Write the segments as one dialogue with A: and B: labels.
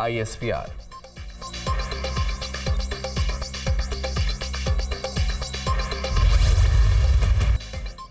A: ISPR।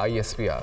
A: ISPR।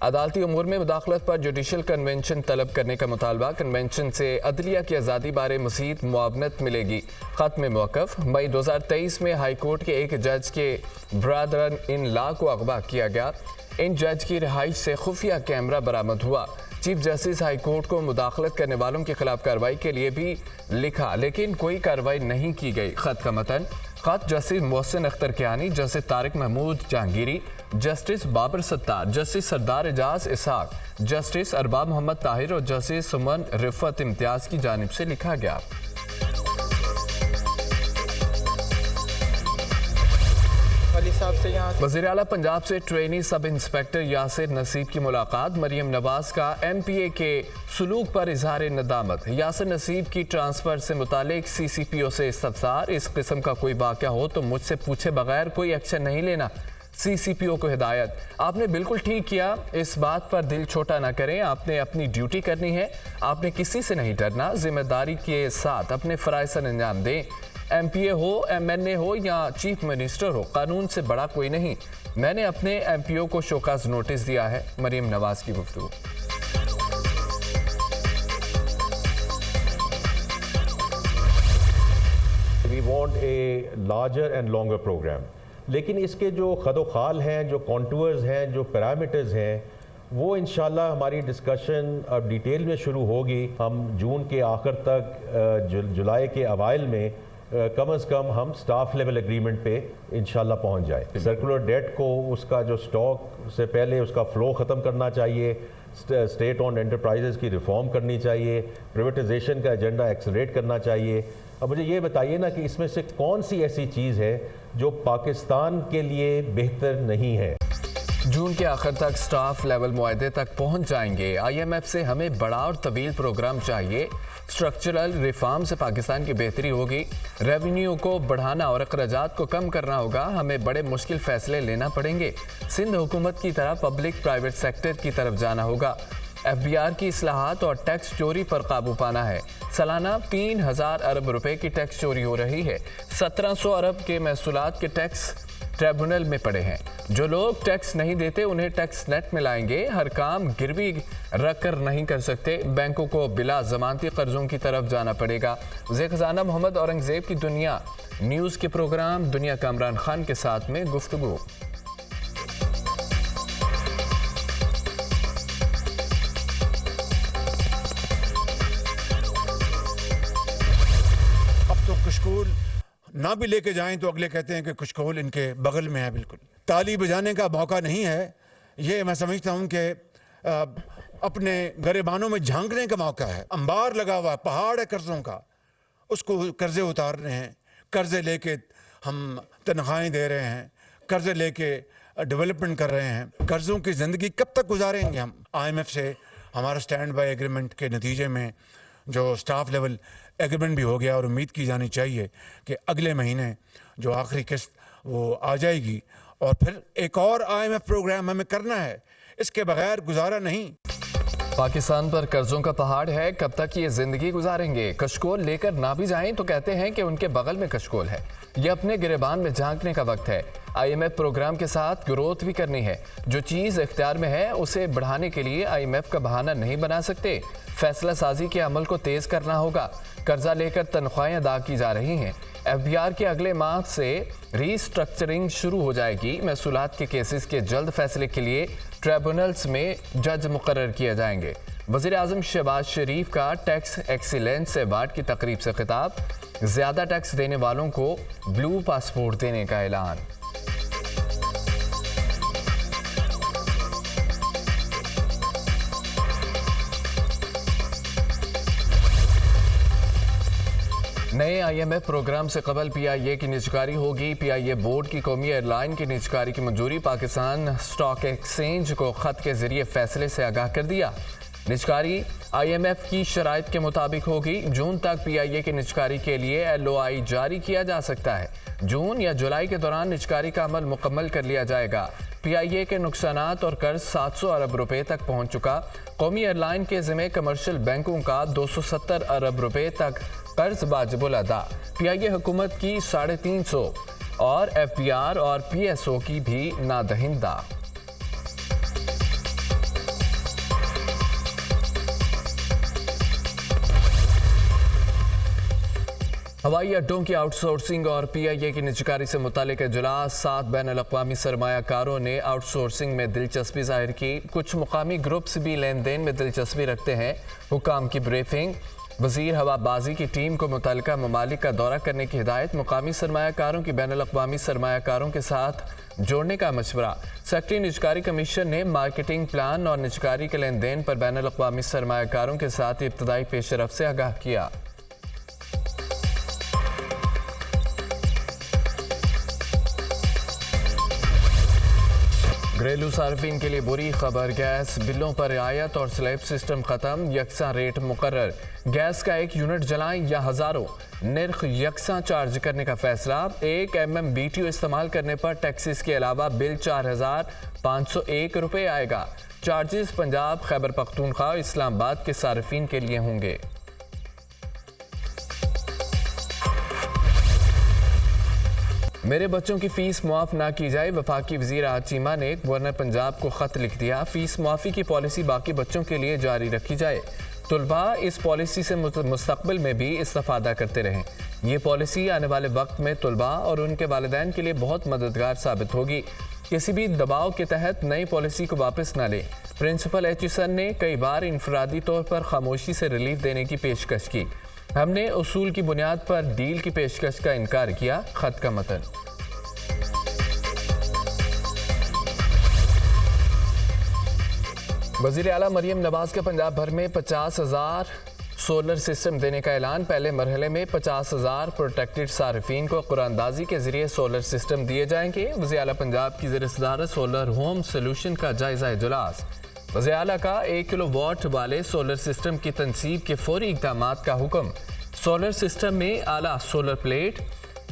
A: عدالتی امور میں مداخلت پر جوڈیشل کنونشن طلب کرنے کا مطالبہ، کنونشن سے عدلیہ کی آزادی بارے مزید معاونت ملے گی، خط میں موقف۔ مئی 2023 میں ہائی کورٹ کے ایک جج کے برادرن ان لا کو اغوا کیا گیا، ان جج کی رہائش سے خفیہ کیمرہ برآمد ہوا۔ چیف جسٹس ہائی کورٹ کو مداخلت کرنے والوں کے خلاف کارروائی کے لیے بھی لکھا، لیکن کوئی کارروائی نہیں کی گئی۔ خط کا متن: خط justice Mohsin Akhtar Kayani, justice Tariq Mahmood Jahangiri, justice Babar ستار، جسٹس سردار اعجاز اسحاق، جسٹس ارباب محمد طاہر اور جسٹس سمن رفعت امتیاز کی جانب سے لکھا گیا۔ وزیر اعلیٰ پنجاب سے ٹرینی سب انسپکٹر یاسر نصیب کی ملاقات، مریم نواز کا ایم پی اے کے سلوک پر اظہار ندامت، یاسر نصیب کی ٹرانسفر سے متعلق سی سی پی او سے استفسار، اس قسم کا کوئی واقعہ ہو تو مجھ سے پوچھے بغیر کوئی ایکشن نہیں لینا، سی سی پی او کو ہدایت۔ آپ نے بالکل ٹھیک کیا، اس بات پر دل چھوٹا نہ کریں، آپ نے اپنی ڈیوٹی کرنی ہے، آپ نے کسی سے نہیں ڈرنا، ذمہ داری کے ساتھ اپنے فرائض سر انجام دیں، ایم پی اے ہو، ایم این اے ہو یا چیف منسٹر ہو، قانون سے بڑا کوئی نہیں۔ میں نے اپنے ایم پی او کو شوکاز نوٹس دیا ہے، مریم نواز کی گفتگو۔
B: We want a larger and longer program. لیکن اس کے جو خد و خال ہیں، جو کانٹورز ہیں، جو پیرامیٹرز ہیں، وہ انشاءاللہ ہماری ڈسکشن اب ڈیٹیل میں شروع ہوگی۔ ہم جون کے آخر تک، جولائی کے اوائل میں کم از کم ہم سٹاف لیول ایگریمنٹ پہ انشاءاللہ پہنچ جائے۔ سرکولر ڈیٹ کو، اس کا جو سٹاک سے پہلے اس کا فلو ختم کرنا چاہیے، اسٹیٹ اون انٹرپرائزز کی ریفارم کرنی چاہیے، پرائیویٹائزیشن کا ایجنڈا ایکسلریٹ کرنا چاہیے۔ اب مجھے یہ بتائیے نا کہ اس میں سے کون سی ایسی چیز ہے جو پاکستان کے لیے بہتر نہیں ہے؟
A: جون کے آخر تک سٹاف لیول معاہدے تک پہنچ جائیں گے۔ آئی ایم ایف سے ہمیں بڑا اور طویل پروگرام چاہیے، سٹرکچرل ریفارم سے پاکستان کی بہتری ہوگی، ریونیو کو بڑھانا اور اخراجات کو کم کرنا ہوگا، ہمیں بڑے مشکل فیصلے لینا پڑیں گے، سندھ حکومت کی طرح پبلک پرائیویٹ سیکٹر کی طرف جانا ہوگا، ایف بی آر کی اصلاحات اور ٹیکس چوری پر قابو پانا ہے۔ سالانہ 3000 ارب روپے کی ٹیکس چوری ہو رہی ہے، 1700 ارب کے محصولات کے ٹیکس ٹریبونل میں پڑے ہیں، جو لوگ ٹیکس نہیں دیتے انہیں ٹیکس نیٹ میں لائیں گے، ہر کام گروی رکھ کر نہیں کر سکتے، بینکوں کو بلا ضمانتی قرضوں کی طرف جانا پڑے گا۔ وزیر خزانہ محمد اورنگزیب کی دنیا نیوز کے پروگرام دنیا کا عمران خان کے ساتھ میں گفتگو۔
C: اب تو کشکول نہ بھی لے کے جائیں تو اگلے کہتے ہیں کہ کشکول ان کے بغل میں ہے، بالکل تالی بجانے کا موقع نہیں ہے، یہ میں سمجھتا ہوں کہ اپنے گریبانوں میں جھانکنے کا موقع ہے۔ انبار لگا ہوا پہاڑ ہے قرضوں کا، اس کو قرضے اتار رہے ہیں، قرضے لے کے ہم تنخواہیں دے رہے ہیں، قرضے لے کے ڈیولپمنٹ کر رہے ہیں، قرضوں کی زندگی کب تک گزاریں گے ہم؟ آئی ایم ایف سے ہمارا سٹینڈ بائی ایگریمنٹ کے نتیجے میں جو سٹاف لیول ایگریمنٹ بھی ہو گیا، اور امید کی جانی چاہیے کہ اگلے مہینے جو آخری قسط وہ آ جائے گی، اور پھر ایک اور آئی ایم ایف پروگرام ہمیں کرنا ہے، اس کے بغیر گزارا نہیں۔
A: پاکستان پر قرضوں کا پہاڑ ہے، کب تک یہ زندگی گزاریں گے؟ کشکول لے کر نہ بھی جائیں تو کہتے ہیں کہ ان کے بغل میں کشکول ہے، یہ اپنے گریبان میں جھانکنے کا وقت ہے۔ آئی ایم ایف پروگرام کے ساتھ گروتھ بھی کرنی ہے، جو چیز اختیار میں ہے اسے بڑھانے کے لیے آئی ایم ایف کا بہانہ نہیں بنا سکتے، فیصلہ سازی کے عمل کو تیز کرنا ہوگا، قرضہ لے کر تنخواہیں ادا کی جا رہی ہیں، ایف بی آر کے اگلے ماہ سے ری سٹرکچرنگ شروع ہو جائے گی، محصولات کے کیسز کے جلد فیصلے کے لیے ٹریبونلز میں جج مقرر کیے جائیں گے۔ وزیر اعظم شہباز شریف کا ٹیکس ایکسیلنس ایوارڈ کی تقریب سے خطاب، زیادہ ٹیکس دینے والوں کو بلو پاسپورٹ دینے کا اعلان۔ نئے آئی ایم ایف پروگرام سے قبل پی آئی اے کی نجکاری ہوگی، پی آئی اے بورڈ کی قومی ایئر لائن کی نجکاری کی منظوری، پاکستان اسٹاک ایکسچینج کو خط کے ذریعے فیصلے سے آگاہ کر دیا۔ نجکاری آئی ایم ایف کی شرائط کے مطابق ہوگی، جون تک پی آئی اے کی نجکاری کے لیے ایل او آئی جاری کیا جا سکتا ہے، جون یا جولائی کے دوران نجکاری کا عمل مکمل کر لیا جائے گا۔ پی آئی اے کے نقصانات اور قرض 700 ارب روپے تک پہنچ چکا، قومی ایئر لائن کے ذمہ کمرشل بینکوں کا 270 ارب روپے تک قرض واجب الادا، پی آئی اے حکومت کی 350 اور ایف بی آر اور پی ایس او کی بھی نادہندہ۔ ہوائی اڈوں کی آؤٹ سورسنگ اور پی آئی اے کی نجکاری سے متعلق اجلاس 7 بین الاقوامی سرمایہ کاروں نے آؤٹ سورسنگ میں دلچسپی ظاہر کی. کچھ مقامی گروپس بھی لین دین میں دلچسپی رکھتے ہیں. حکام کی بریفنگ. وزیر ہوا بازی کی ٹیم کو متعلقہ ممالک کا دورہ کرنے کی ہدایت. مقامی سرمایہ کاروں کی بین الاقوامی سرمایہ کاروں کے ساتھ جوڑنے کا مشورہ. سیکٹری نجکاری کمیشن نے مارکیٹنگ پلان اور نجکاری کے لین دین پر بین الاقوامی سرمایہ کاروں کے ساتھ ابتدائی پیش رفت سے آگاہ کیا. گھریلو صارفین کے لیے بری خبر. گیس بلوں پر رعایت اور سلیب سسٹم ختم. یکساں ریٹ مقرر. گیس کا 1 یونٹ جلائیں یا ہزاروں نرخ یکساں چارج کرنے کا فیصلہ. 1 MMBTU استعمال کرنے پر ٹیکسز کے علاوہ بل 4,501 روپے آئے گا. چارجز پنجاب، خیبر پختونخوا، اسلام آباد کے صارفین کے لیے ہوں گے. میرے بچوں کی فیس معاف نہ کی جائے. وفاقی وزیر چیمہ نے گورنر پنجاب کو خط لکھ دیا. فیس معافی کی پالیسی باقی بچوں کے لیے جاری رکھی جائے. طلباء اس پالیسی سے مستقبل میں بھی استفادہ کرتے رہیں. یہ پالیسی آنے والے وقت میں طلباء اور ان کے والدین کے لیے بہت مددگار ثابت ہوگی. کسی بھی دباؤ کے تحت نئی پالیسی کو واپس نہ لیں. پرنسپل ایچسن نے کئی بار انفرادی طور پر خاموشی سے ریلیف دینے کی پیشکش کی. ہم نے اصول کی بنیاد پر ڈیل کی پیشکش کا انکار کیا. خط کا متن. وزیر اعلیٰ مریم نواز کا پنجاب بھر میں 50,000 سولر سسٹم دینے کا اعلان. پہلے مرحلے میں 50,000 پروٹیکٹڈ صارفین کو قرآن اندازی کے ذریعے سولر سسٹم دیے جائیں گے. وزیر اعلیٰ پنجاب کی زیر صدارت سولر ہوم سولوشن کا جائزہ اجلاس. وزیر اعلیٰ کا 1 کلو واٹ والے سولر سسٹم کی تنصیب کے فوری اقدامات کا حکم. سولر سسٹم میں اعلیٰ سولر پلیٹ،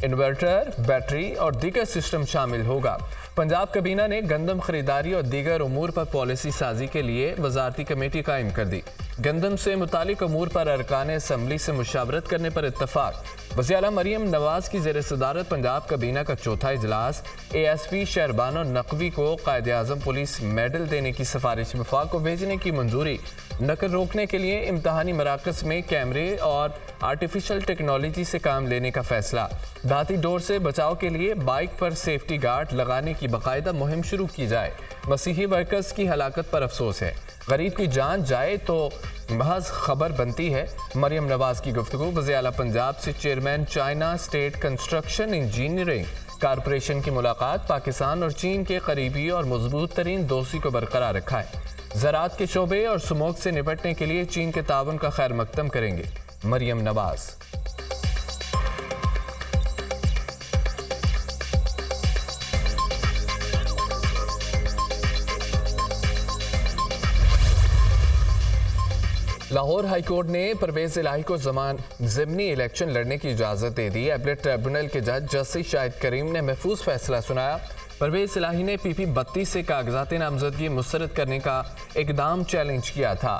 A: انورٹر، بیٹری اور دیگر سسٹم شامل ہوگا. پنجاب کابینہ نے گندم خریداری اور دیگر امور پر پالیسی سازی کے لیے وزارتی کمیٹی قائم کر دی. گندم سے متعلق امور پر ارکان اسمبلی سے مشاورت کرنے پر اتفاق. وزیر اعلیٰ مریم نواز کی زیر صدارت پنجاب کابینہ کا چوتھا اجلاس. ASP شہربانو نقوی کو قائد اعظم پولیس میڈل دینے کی سفارش وفاق کو بھیجنے کی منظوری. نقل روکنے کے لیے امتحانی مراکز میں کیمرے اور آرٹیفیشل ٹیکنالوجی سے کام لینے کا فیصلہ. دھاتی ڈور سے بچاؤ کے لیے بائک پر سیفٹی گارڈ لگانے کی باقاعدہ مہم شروع کی جائے. مسیحی ورکرز کی ہلاکت پر افسوس ہے. غریب کی جان جائے تو محض خبر بنتی ہے. مریم نواز کی گفتگو. وزیر اعلیٰ پنجاب سے chairman China state construction engineering corporation کی ملاقات. پاکستان اور چین کے قریبی اور مضبوط ترین دوستی کو برقرار رکھا ہے. زراعت کے شعبے اور سموگ سے نپٹنے کے لیے چین کے تعاون کا خیر مقدم کریں گے. مریم نواز. لاہور ہائی کورٹ نے پرویز الہی کو ضمنی الیکشن لڑنے کی اجازت دے دی. اپیلیٹ ٹریبونل کے جج جسٹس شاہد کریم نے محفوظ فیصلہ سنایا. پرویز الہی نے PP 32 سے کاغذات نامزدگی مسترد کرنے کا اقدام چیلنج کیا تھا.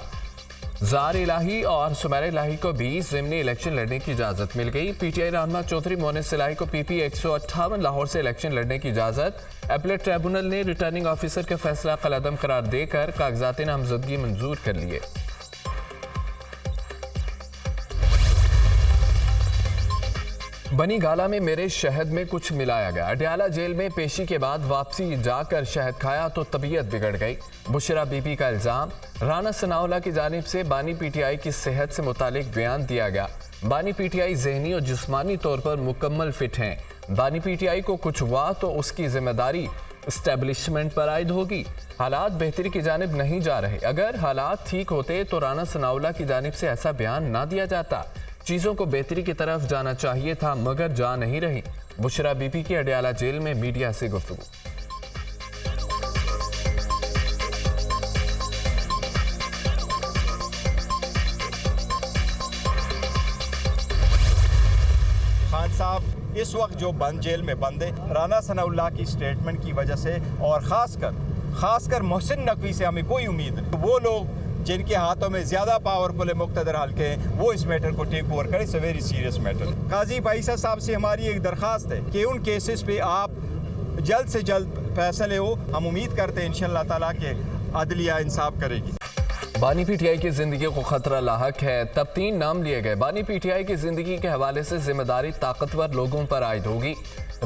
A: زار الہی اور سمیر الہی کو بھی ضمنی الیکشن لڑنے کی اجازت مل گئی. PTI رہنما چودھری مونس الہی کو PP 158 لاہور سے الیکشن لڑنے کی اجازت. اپیلیٹ ٹریبونل نے ریٹرننگ آفیسر کا فیصلہ قلعدم قرار دے کر کاغذات نامزدگی منظور کر لیے. بنی گالا میں میرے شہد میں کچھ ملایا گیا. اڈیالہ جیل میں پیشی کے بعد واپسی جا کر شہد کھایا تو طبیعت بگڑ گئی. بشرا بی بی کا الزام. رانا ثناءاللہ کی جانب سے بانی PTI کی صحت سے متعلق بیان دیا گیا. بانی PTI ذہنی اور جسمانی طور پر مکمل فٹ ہیں. بانی PTI کو کچھ ہوا تو اس کی ذمہ داری اسٹیبلشمنٹ پر عائد ہوگی. حالات بہتری کی جانب نہیں جا رہے. اگر حالات ٹھیک ہوتے تو رانا ثناءاللہ کی جانب سے ایسا بیان نہ دیا جاتا. چیزوں کو بہتری کی طرف جانا چاہیے تھا مگر جا نہیں رہی. بشرا بی بی کی اڈیالہ جیل میں میڈیا سے گفتگو.
D: خان صاحب اس وقت جو بند جیل میں بند ہے رانا ثناءاللہ کی سٹیٹمنٹ کی وجہ سے اور خاص کر محسن نقوی سے ہمیں کوئی امید نہیں. وہ لوگ جن کے ہاتھوں میں زیادہ پاورفل مقتدر حلقے ہیں وہ اس میٹر کو ٹیک اوور کریں. It's a very serious matter. Qazi بائیسا صاحب سے ہماری ایک درخواست ہے کہ ان کیسز پہ آپ جلد سے جلد فیصلے ہو. ہم امید کرتے ہیں انشاءاللہ تعالیٰ کہ عدلیہ انصاف کرے گی.
A: بانی پی ٹی آئی کی زندگی کو خطرہ لاحق ہے، تب 3 نام لیے گئے۔ بانی پی ٹی آئی کی زندگی کے حوالے سے ذمہ داری طاقتور لوگوں پر عائد ہوگی۔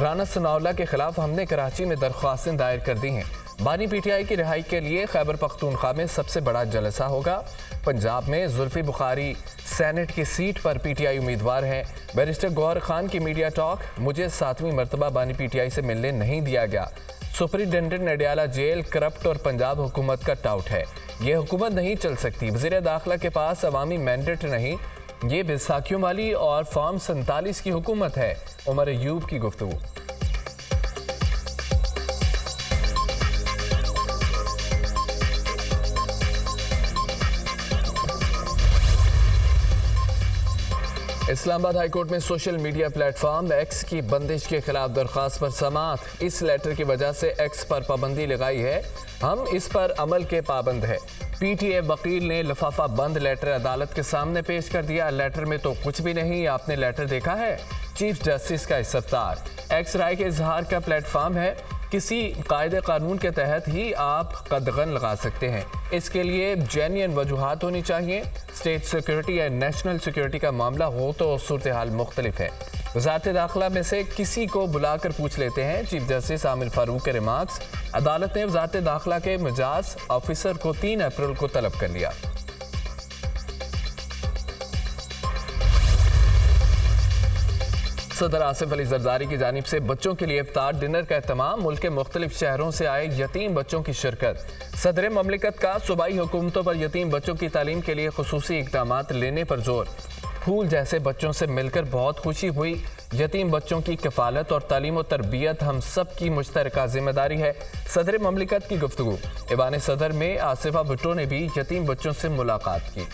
A: رانا ثناءاللہ کے خلاف ہم نے کراچی میں درخواستیں دائر کر دی ہیں۔ بانی پی ٹی آئی کی رہائی کے لیے خیبر پختونخوا میں سب سے بڑا جلسہ ہوگا۔ پنجاب میں زلفی بخاری سینٹ کی سیٹ پر پی ٹی آئی امیدوار ہیں۔ بیرسٹر گوہر خان کی میڈیا ٹاک، مجھے 7ویں مرتبہ بانی پی ٹی آئی سے ملنے نہیں دیا گیا۔ سپرنٹینڈنٹ نڈیالہ جیل کرپٹ اور پنجاب حکومت کا ٹاؤٹ ہے، یہ حکومت نہیں چل سکتی۔ وزیر داخلہ کے پاس عوامی مینڈیٹ نہیں، یہ بیساکھیوں والی اور فارم 47 کی حکومت ہے۔ عمر ایوب کی گفتگو۔ اسلام آباد ہائی کورٹ میں social media plate form x کی بندش کے خلاف درخواست پر سماعت۔ اس لیٹر کی وجہ سے ایکس پر پابندی لگائی ہے، ہم اس پر عمل کے پابند ہیں۔ پی ٹی اے وکیل نے لفافہ بند لیٹر عدالت کے سامنے پیش کر دیا۔ لیٹر میں تو کچھ بھی نہیں، آپ نے لیٹر دیکھا ہے؟ چیف جسٹس کا استفسار۔ ایکس رائے کے اظہار کا پلیٹ فارم ہے، کسی قاعدے قانون کے تحت ہی آپ قدغن لگا سکتے ہیں، اس کے لیے جینین وجوہات ہونی چاہیے۔ اسٹیٹ سیکیورٹی یا نیشنل سیکیورٹی کا معاملہ ہو تو صورتحال مختلف ہے۔ وزارت داخلہ میں سے کسی کو بلا کر پوچھ لیتے ہیں، چیف جسٹس عامر فاروق کے ریمارکس۔ عدالت نے وزارت داخلہ کے مجاز آفیسر کو 3 اپریل کو طلب کر لیا۔ صدر آصف علی زرداری کی جانب سے بچوں کے لیے افطار ڈنر کا اہتمام، ملک کے مختلف شہروں سے آئے یتیم بچوں کی شرکت۔ صدر مملکت کا صوبائی حکومتوں پر یتیم بچوں کی تعلیم کے لیے خصوصی اقدامات لینے پر زور۔ پھول جیسے بچوں سے مل کر بہت خوشی ہوئی۔ یتیم بچوں کی کفالت اور تعلیم و تربیت ہم سب کی مشترکہ ذمہ داری ہے، صدر مملکت کی گفتگو۔ ایوان صدر میں آصفہ بھٹو نے بھی یتیم بچوں سے ملاقات کی۔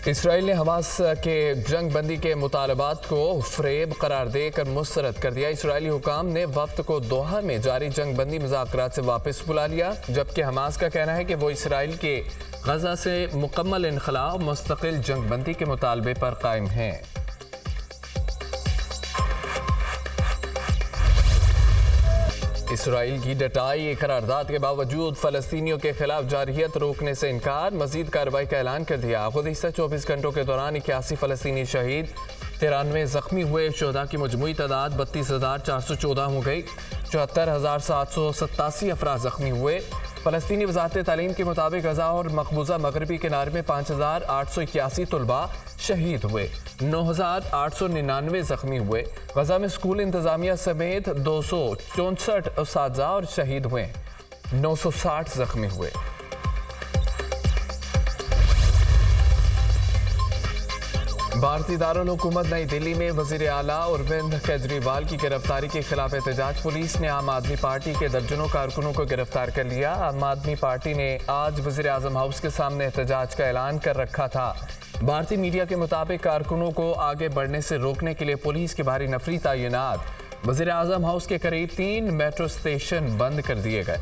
A: اسرائیل نے حماس کے جنگ بندی کے مطالبات کو فریب قرار دے کر مسترد کر دیا۔ اسرائیلی حکام نے وفد کو دوحہ میں جاری جنگ بندی مذاکرات سے واپس بلا لیا، جبکہ حماس کا کہنا ہے کہ وہ اسرائیل کے غزہ سے مکمل انخلاء اور مستقل جنگ بندی کے مطالبے پر قائم ہیں۔ اسرائیل کی ڈٹائی قرارداد کے باوجود فلسطینیوں کے خلاف جارحیت روکنے سے انکار، مزید کارروائی کا اعلان کر دیا۔ گزشتہ 24 گھنٹوں کے دوران 81 فلسطینی شہید، 93 زخمی ہوئے، شہداء کی مجموعی تعداد 32,414 ہو گئی، 74,787 افراد زخمی ہوئے۔ فلسطینی وزارت تعلیم کے مطابق غزہ اور مقبوضہ مغربی کنارے میں 5,881 طلباء شہید ہوئے، 9,899 زخمی ہوئے۔ غزہ میں اسکول انتظامیہ سمیت 264 اساتذہ اور شہید ہوئے، 960 زخمی ہوئے۔ بھارتی دارالحکومت نئی دلی میں وزیر اعلیٰ اروند کیجریوال کی گرفتاری کے خلاف احتجاج۔ پولیس نے عام آدمی پارٹی کے درجنوں کارکنوں کو گرفتار کر لیا۔ عام آدمی پارٹی نے آج وزیر اعظم ہاؤس کے سامنے احتجاج کا اعلان کر رکھا تھا۔ بھارتی میڈیا کے مطابق کارکنوں کو آگے بڑھنے سے روکنے کے لیے پولیس کے بھاری نفری تعینات۔ وزیر اعظم ہاؤس کے قریب 3 میٹرو اسٹیشن بند کر دیے گئے۔